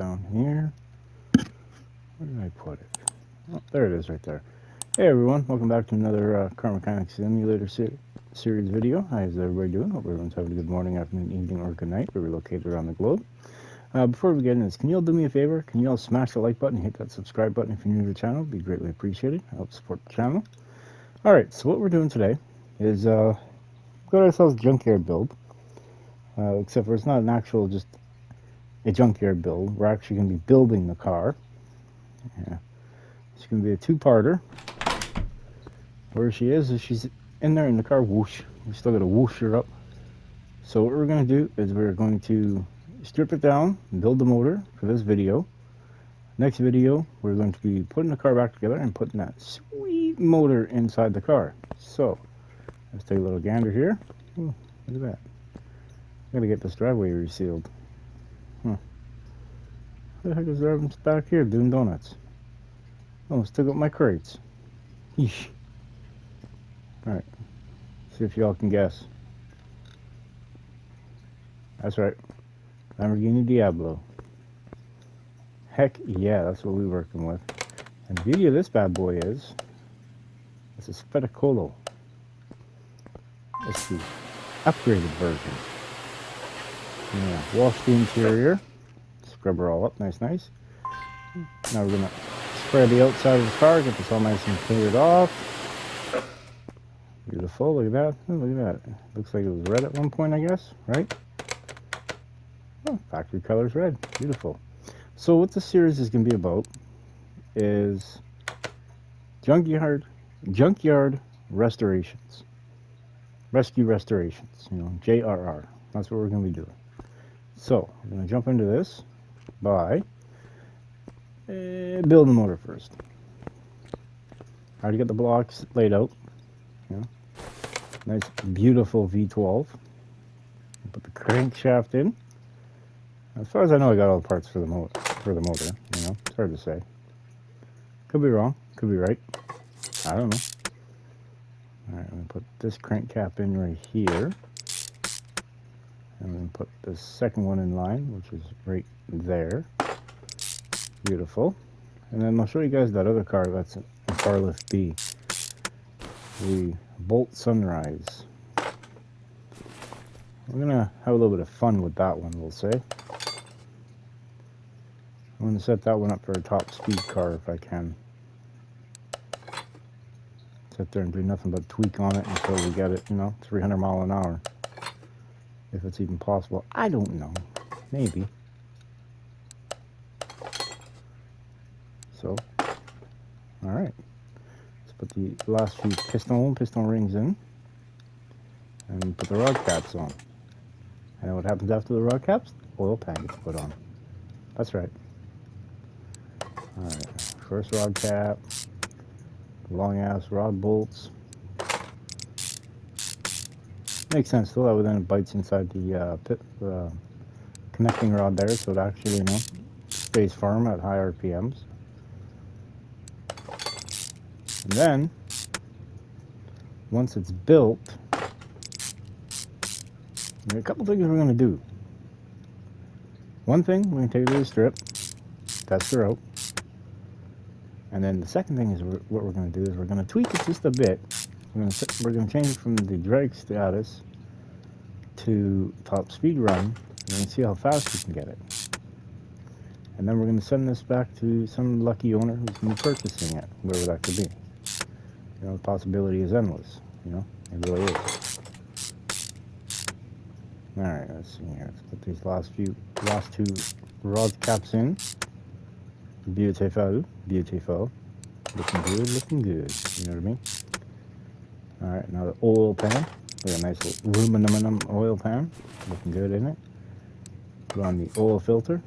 down here. Where did I put it? Oh, there it is right there. Hey everyone, welcome back to another Car Mechanic Simulator series video. How is everybody doing? Hope everyone's having a good morning, afternoon, evening, or good night, where we're located around the globe. Before we get into this, can you all do me a favor? Can you all smash the like button and hit that subscribe button if you're new to the channel? It'd be greatly appreciated. Help support the channel. Alright, so what we're doing today is got ourselves a junkyard build. Except for it's not an actual just a junkyard build. We're actually going to be building the car. Yeah. It's going to be a two-parter. Where she is she's in there in the car. Whoosh. We still got to whoosh her up. So what we're going to do is we're going to strip it down and build the motor for this video. Next video, we're going to be putting the car back together and putting that sweet motor inside the car. So let's take a little gander here. Ooh, look at that. I gotta get this driveway resealed. Huh. Who the heck is driving back here doing donuts? Oh, still got my crates. Yeesh. Alright. See if y'all can guess. That's right. Lamborghini Diablo. Heck yeah, that's what we're working with. And the beauty of this bad boy is it's a Spettacolo. It's the upgraded version. Yeah, wash the interior, scrub her all up, nice. Now we're gonna spray the outside of the car, get this all nice and cleared off. Beautiful, look at that. Oh, look at that. Looks like it was red at one point, I guess, right? Oh, factory colors red. Beautiful. So what this series is gonna be about is junkyard restorations, rescue restorations. You know, JRR. That's what we're gonna be doing. So, I'm going to jump into this by building the motor first. I already got the blocks laid out. Yeah. Nice, beautiful V12. Put the crankshaft in. As far as I know, I got all the parts for the motor. You know, it's hard to say. Could be wrong. Could be right. I don't know. All right, I'm going to put this crank cap in right here. And then put the second one in line, which is right there. Beautiful. And then I'll show you guys that other car that's a car lift B. The Bolt Sunrise. We're going to have a little bit of fun with that one, we'll say. I'm going to set that one up for a top speed car if I can. Sit there and do nothing but tweak on it until we get it, you know, 300 mile an hour. If it's even possible. I don't know. Maybe. So, alright. Let's put the last few piston rings in. And put the rod caps on. And what happens after the rod caps? Oil pan gets put on. That's right. Alright. First rod cap. Long ass rod bolts. Makes sense though, that way then it bites inside the connecting rod there, so it actually, you know, stays firm at high RPMs. And then, once it's built, there are a couple things we're going to do. One thing, we're going to take it to the strip, test her out. And then the second thing is what we're going to do is we're going to tweak it just a bit. We're going to change it from the drag status to top speed run. We're going to see how fast we can get it. And then we're going to send this back to some lucky owner who's going to be purchasing it, wherever that could be. You know, the possibility is endless. You know, it really is. Alright, let's see here. Let's put these last two rod caps in. Beautiful. Looking good. You know what I mean? Alright, now the oil pan. We got a nice little aluminum oil pan. Looking good, isn't it? Put on the oil filter.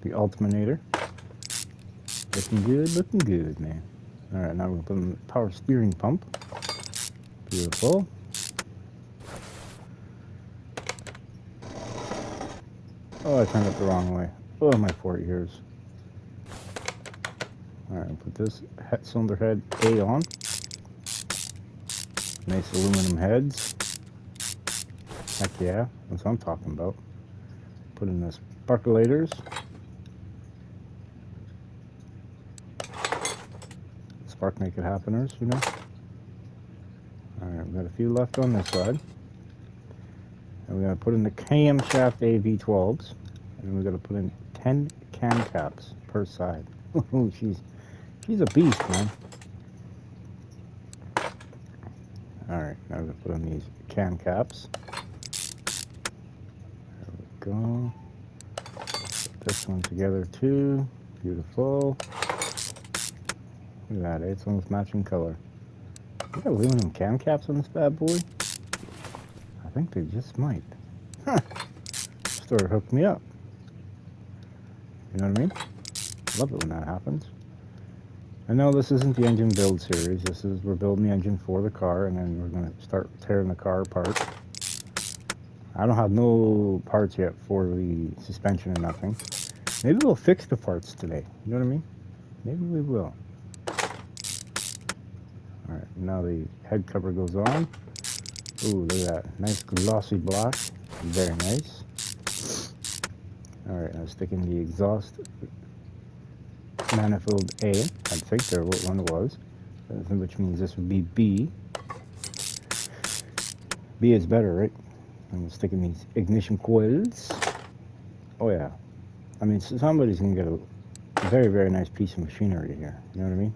The alternator. Looking good, man. Alright, now we're going to put in the power steering pump. Beautiful. Oh, I turned it the wrong way. Oh, my 4 ears. Alright, put this cylinder head A on. Nice aluminum heads. Heck yeah, that's what I'm talking about. Put in the sparkulators. spark naked happeners, you know. Alright, we've got a few left on this side. And we're going to put in the camshaft AV12s. And we're going to put in 10 cam caps per side. Oh, she's a beast, man. Alright, now we're going to put in these cam caps. There we go. Put this one together too. Beautiful. Look at that, it's almost matching color. We got aluminum cam caps on this bad boy? I think they just might. Huh. Store hooked me up. You know what I mean? Love it when that happens. I know this isn't the engine build series. We're building the engine for the car, and then we're going to start tearing the car apart. I don't have no parts yet for the suspension and nothing. Maybe we'll fix the parts today. You know what I mean? Maybe we will. Alright, now the head cover goes on. Ooh, look at that. Nice glossy black. Very nice. Alright, now stick in the exhaust manifold A. I think there what one it was. Which means this would be B. B is better, right? And we'll stick in these ignition coils. Oh yeah. I mean, somebody's going to get a very, very nice piece of machinery here. You know what I mean?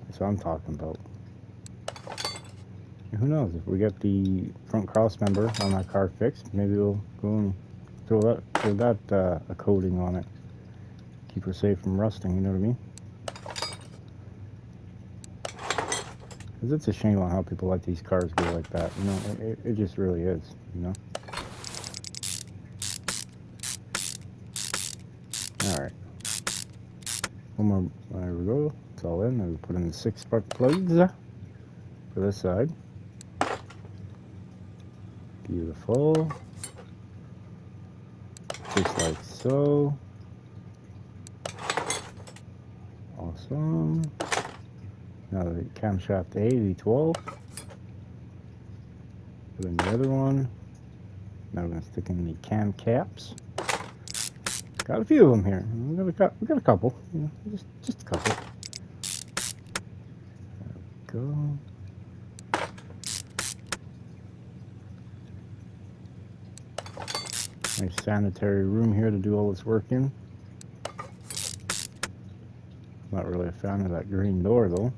That's what I'm talking about. And who knows, if we get the front cross member on that car fixed, maybe we'll go and throw that a coating on it. Keep her safe from rusting, you know what I mean? Because it's a shame on how people let these cars go like that, you know, it just really is, you know? Alright. One more, there we go, it's all in, and we put in the 6 spark plugs for this side. Beautiful. Just like so. Awesome. Now the camshaft A, V12. Put in the other one. Now we're going to stick in the cam caps. Got a few of them here. We got a couple. You know, just a couple. There we go. Nice sanitary room here to do all this work in. Not really a fan of that green door though.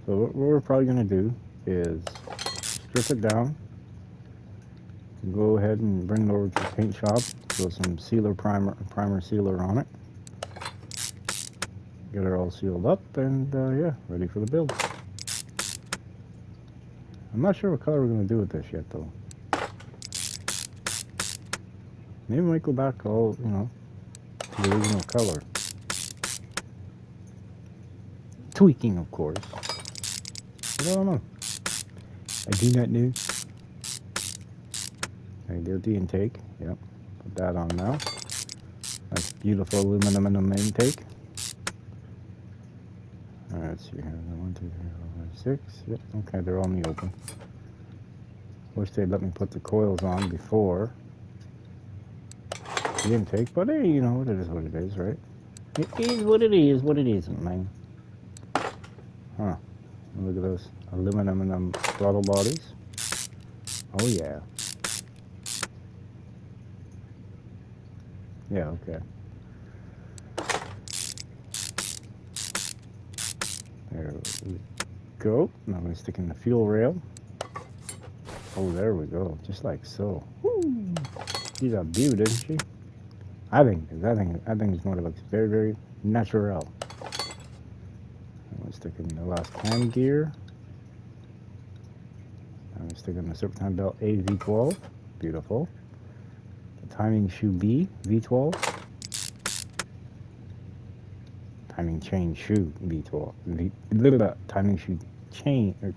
So what we're probably going to do is strip it down. Go ahead and bring it over to the paint shop. Throw some sealer primer sealer on it. Get it all sealed up and yeah, ready for the build. I'm not sure what color we're going to do with this yet though. Maybe we might go back all, you know, to the original color. Tweaking, of course. But I don't know. I do not know. Okay, there's the intake. Yep. Put that on now. Nice, beautiful aluminum intake. Alright, let's see here. 1, 2, 3, 4, 5, 6. Yep. Okay, they're all in the open. Wish they'd let me put the coils on before the intake, but hey, you know, it is what it is, right? It is what it is, man. Huh. Look at those aluminum throttle bodies. Oh yeah. Yeah, okay. There we go. Now I'm going to stick in the fuel rail. Oh, there we go. Just like so. Woo! She's a beauty, isn't she? I think it's more looks very, very natural. I'm going to stick in the last cam gear. I'm going to stick in the serpentine belt A V12. Beautiful. The timing shoe B V12. Timing chain shoe V12.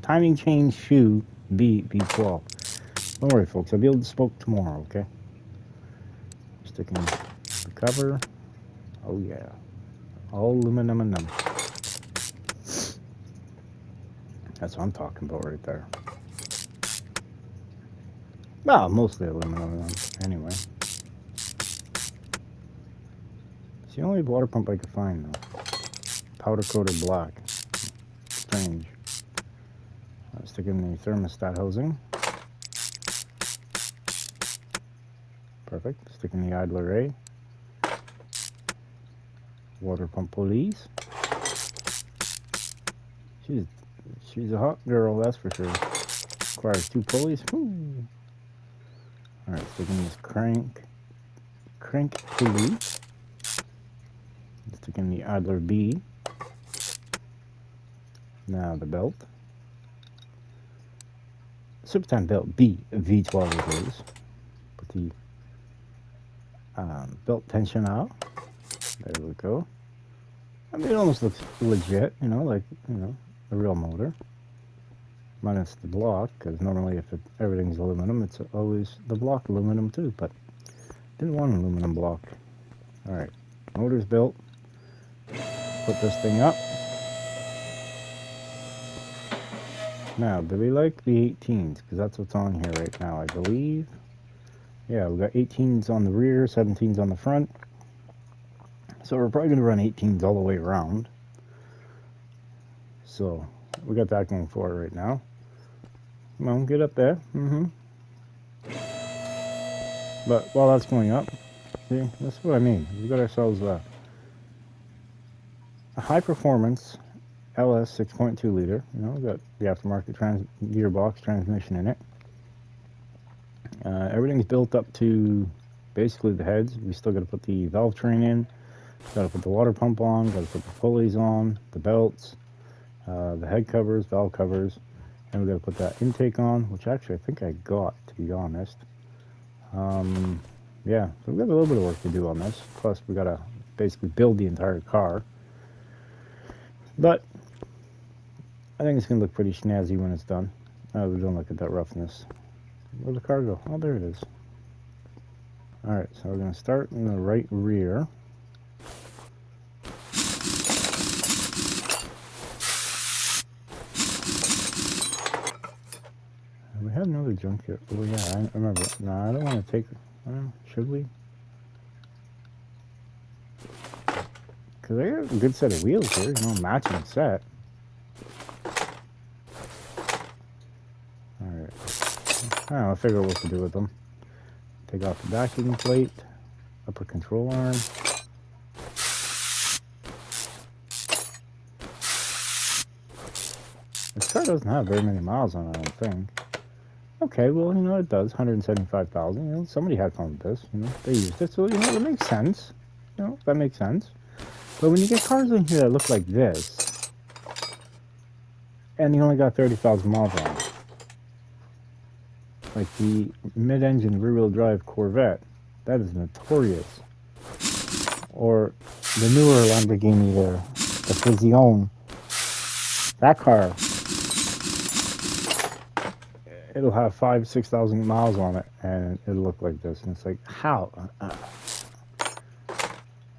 Timing chain shoe B V12. Don't worry, folks. I'll be able to smoke tomorrow. Okay. Sticking the cover. Oh yeah. All aluminum. That's what I'm talking about right there. Well, mostly aluminum anyway. It's the only water pump I could find though. powder coated black. Strange. Stick in the thermostat housing. Perfect. Stick in the idler A. Water pump pulleys. She's a hot girl, that's for sure. Requires 2 pulleys. Woo. All right, stick in this crank pulley. Stick in the idler B. Now the belt. Serpentine belt B V12 it is. Put the belt tension out. There we go. I mean, it almost looks legit, you know, like, you know, a real motor. Minus the block, because normally if everything's aluminum, it's always the block aluminum too, but didn't want an aluminum block. Alright, motor's built. Put this thing up. Now, do we like the 18s? Because that's what's on here right now, I believe. Yeah, we got 18s on the rear, 17s on the front. So we're probably going to run 18s all the way around. So, we got that going for it right now. Come on, get up there. But while that's going up, see, that's what I mean. We got ourselves a high performance LS 6.2 liter. You know, we got the aftermarket gearbox transmission in it. Everything's built up to basically the heads. We still got to put the valve train in. Got to put the water pump on. Got to put the pulleys on, the belts, the head covers, valve covers, and we got to put that intake on, which actually I think I got, to be honest. Yeah, so we got a little bit of work to do on this. Plus, we got to basically build the entire car. But I think it's gonna look pretty snazzy when it's done. We don't look at that roughness. Where'd the car go? Oh, there it is. Alright, so we're going to start in the right rear. We had another junkyard. Oh yeah, I remember. No, I don't want to take... should we? Because they got a good set of wheels here, you know, matching set. Alright. I don't know, I'll figure out what to do with them. Take off the backing plate, upper control arm. This car doesn't have very many miles on it, I don't think. Okay, well, you know, it does, 175,000. You know, somebody had fun with this, you know, they used it, so, you know, it makes sense. You know, that makes sense. But when you get cars in here that look like this, and you only got 30,000 miles on it, like the mid-engine rear-wheel drive Corvette, that is notorious. Or the newer Lamborghini there, the Fusion, that car, it'll have 5,000-6,000 miles on it, and it'll look like this. And it's like, how?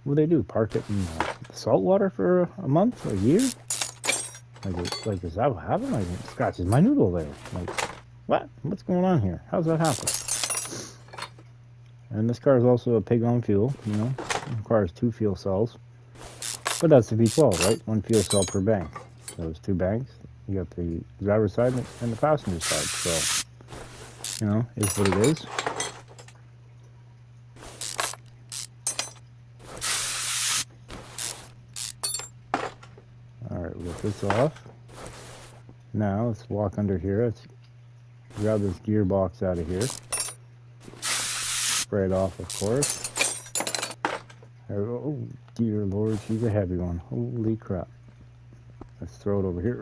What do they do? Park it in salt water for a month, a year? Like is that what happened? Like, it scratches my noodle there. Like, what? What's going on here? How's that happen? And this car is also a pig on fuel, you know. It requires 2 fuel cells. But that's the V12, right? 1 fuel cell per bank. So there's 2 banks. You got the driver's side and the passenger side. So, you know, is what it is. Alright, we'll get this off. Now, let's walk under here. Let's grab this gearbox out of here. Spray it off, of course. Oh, dear Lord, she's a heavy one. Holy crap. Let's throw it over here.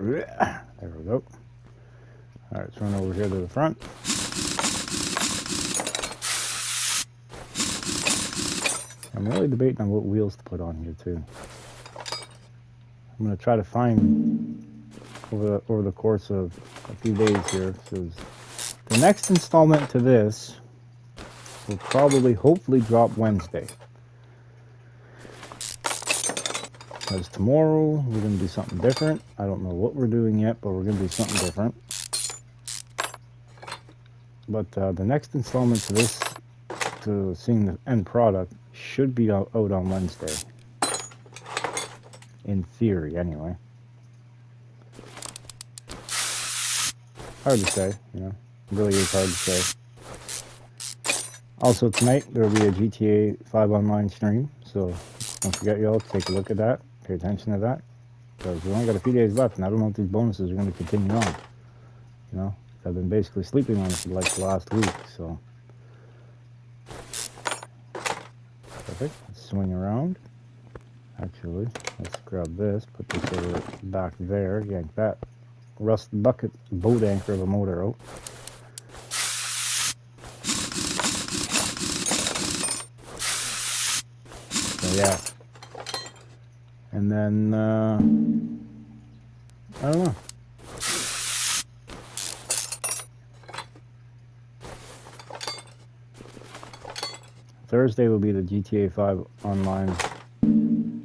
There we go. Alright, let's run over here to the front. I'm really debating on what wheels to put on here, too. I'm going to try to find, over the course of a few days here, so the next installment to this will probably, hopefully, drop Wednesday. Because tomorrow, we're going to do something different. I don't know what we're doing yet, but we're going to do something different. But the next installment to this, to seeing the end product, should be out on Wednesday. In theory, anyway. Hard to say, you know. It really is hard to say. Also, tonight there will be a GTA 5 online stream, so don't forget, y'all, to take a look at that. Pay attention to that, because we only got a few days left, and I don't know if these bonuses are going to continue on. You know, I've been basically sleeping on it for like the last week, so. Perfect. Let's swing around. Actually, let's grab this, put this over back there, yank that rust bucket boat anchor of a motor out. So yeah. And then, I don't know. Thursday will be the GTA 5 online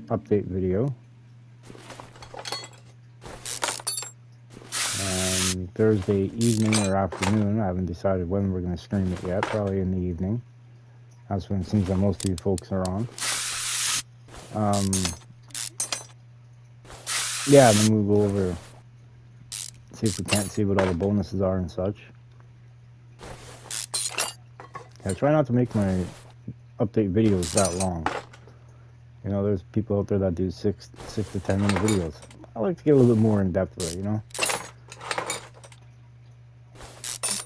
update video. And Thursday evening or afternoon, I haven't decided when we're going to stream it yet, probably in the evening. That's when it seems that most of you folks are on. Yeah, and then we'll go over, see if we can't see what all the bonuses are and such. I try not to make my update videos that long. You know, there's people out there that do 6 to 10 minute videos. I like to get a little bit more in depth with it, you know?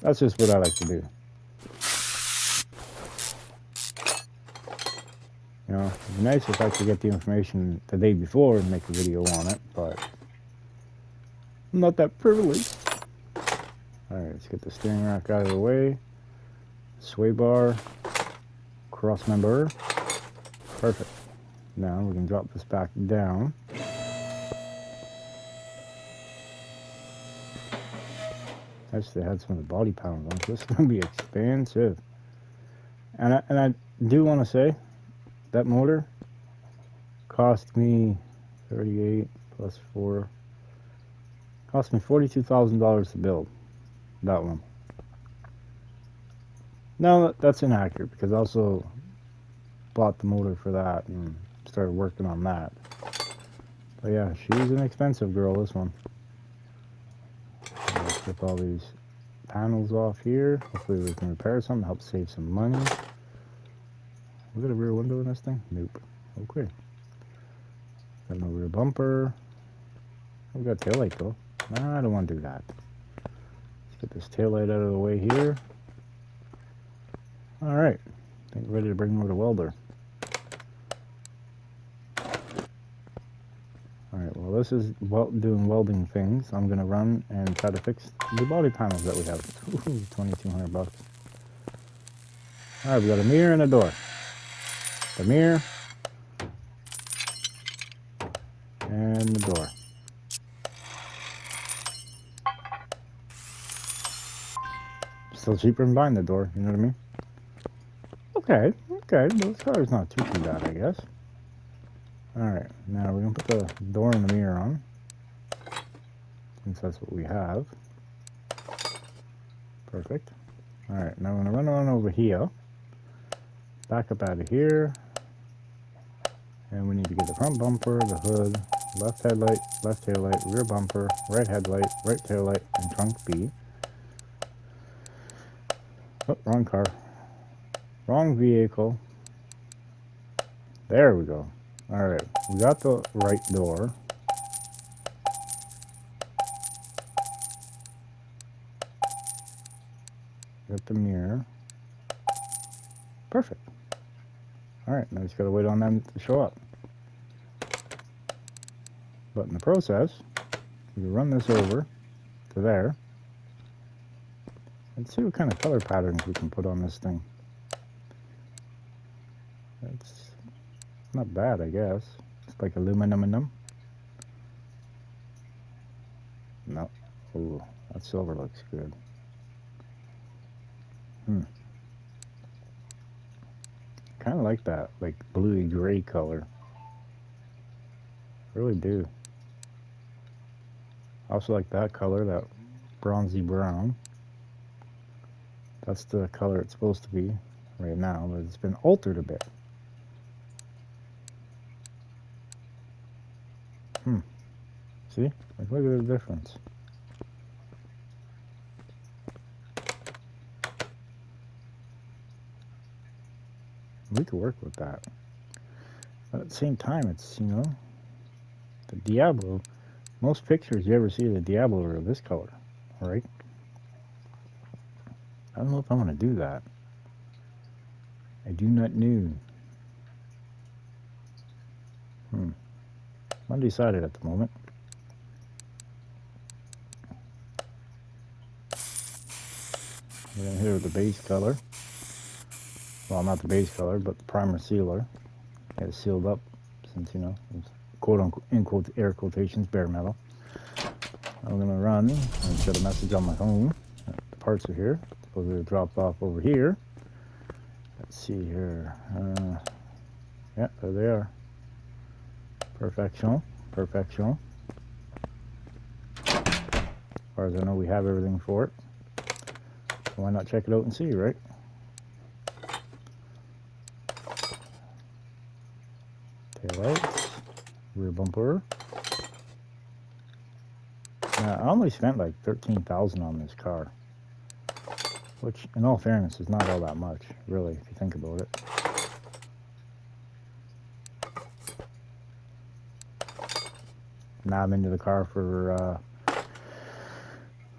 That's just what I like to do. You know, it'd be nice if I could get the information the day before and make a video on it, but I'm not that privileged. Alright, let's get the steering rack out of the way. Sway bar. Cross member. Perfect. Now we can drop this back down. Actually, they had some of the body panels on. This is going to be expensive. And I do want to say, that motor cost me 38 plus 4. Cost me $42,000 to build. That one. No, that's inaccurate, because I also bought the motor for that and started working on that. But yeah, she's an expensive girl, this one. Let's strip all these panels off here. Hopefully we can repair something, help save some money. We got a rear window in this thing? Nope. Okay. Got no rear bumper. We got taillight though. Nah, I don't want to do that. Let's get this taillight out of the way here. Alright. I think we're ready to bring over the welder. Alright, well this is doing welding things. I'm going to run and try to fix the body panels that we have. Ooh, 2,200 bucks. Alright, we got a mirror and a door. The mirror. And the door. Still cheaper than buying the door, you know what I mean? Okay, this car is not too bad, I guess. Alright, now we're going to put the door and the mirror on, since that's what we have. Perfect. Alright, now I'm going to run on over here, back up out of here, and we need to get the front bumper, the hood, left headlight, left taillight, rear bumper, right headlight, right taillight, and trunk B. Oh, wrong car. Wrong vehicle. There we go. Alright, we got the right door. Got the mirror. Perfect. Alright, now just gotta wait on them to show up. But in the process, we run this over to there. Let's see what kind of color patterns we can put on this thing. That's not bad, I guess. It's like aluminum. No. Ooh, that silver looks good. Kind of like that, like bluey gray color. Really do. Also like that color, that bronzy brown. That's the color it's supposed to be right now, but it's been altered a bit. See? Like, look at the difference. We could work with that. But at the same time, it's, you know, the Diablo. Most pictures you ever see of the Diablo are this color, right? I don't know if I want to do that. I do not know. Undecided at the moment. We're going to hit it with the base color. Well, not the base color, but the primer sealer. Get it sealed up since, you know, it's quote unquote, in quote, air quotations, bare metal. I'm going to run and get a message on my phone. The parts are here. Supposed to drop off over here. Let's see here. Yeah, there they are. Perfection. Perfection. As far as I know, we have everything for it. So why not check it out and see, right? Taillights. Rear bumper. Now, I only spent like $13,000 on this car. Which, in all fairness, is not all that much, really, if you think about it. Now I'm into the car for,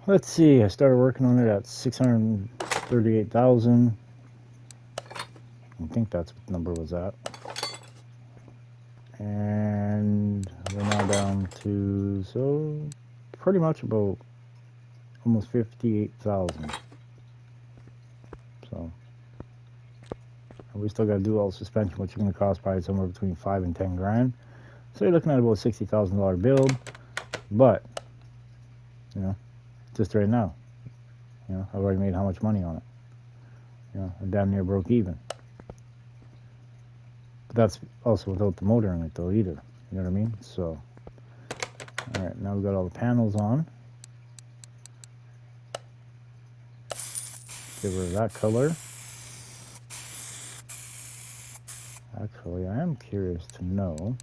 let's see, I started working on it at $638,000. I think that's what the number was at. And we're now down to, so, pretty much about almost $58,000. So, and we still got to do all the suspension, which is going to cost probably somewhere between $5 and $10 grand. So you're looking at about a $60,000 build, but, you know, just right now, you know, I've already made how much money on it. You know, I'm damn near broke even. But that's also without the motor in it though either, you know what I mean? So, alright, now we've got all the panels on. Get rid of that color. Actually, I am curious to know.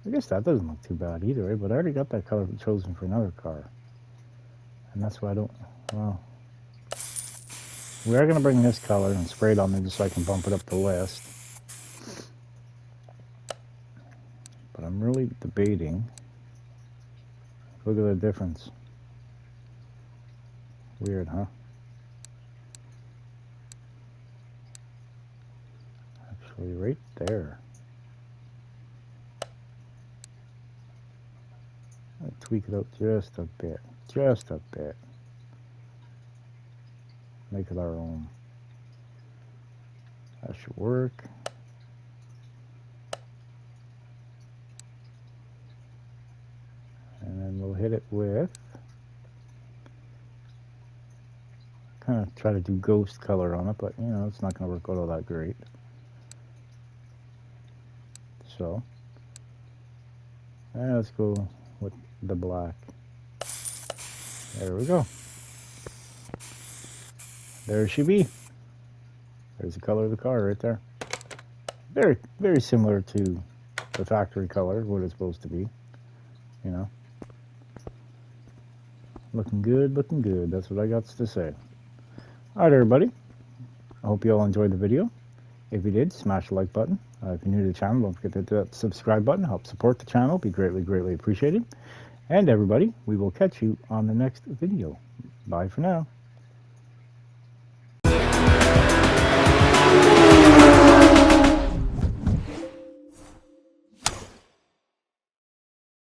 I guess that doesn't look too bad either, right? But I already got that color chosen for another car. And that's why I don't, well, we are going to bring this color and spray it on there just so I can bump it up the list. But I'm really debating. Look at the difference. Weird, huh? Actually, right there. Tweak it out just a bit. Just a bit. Make it our own. That should work. And then we'll hit it with, kind of try to do ghost color on it, but you know, it's not going to work out all that great. So, let's go with the black. There we go. There she be. There's the color of the car right there. Very, very similar to the factory color, what it's supposed to be. You know. Looking good, looking good. That's what I got to say. Alright, everybody. I hope you all enjoyed the video. If you did, smash the like button. If you're new to the channel, don't forget to hit that subscribe button. Help support the channel. Be greatly, greatly appreciated. And everybody, we will catch you on the next video. Bye for now.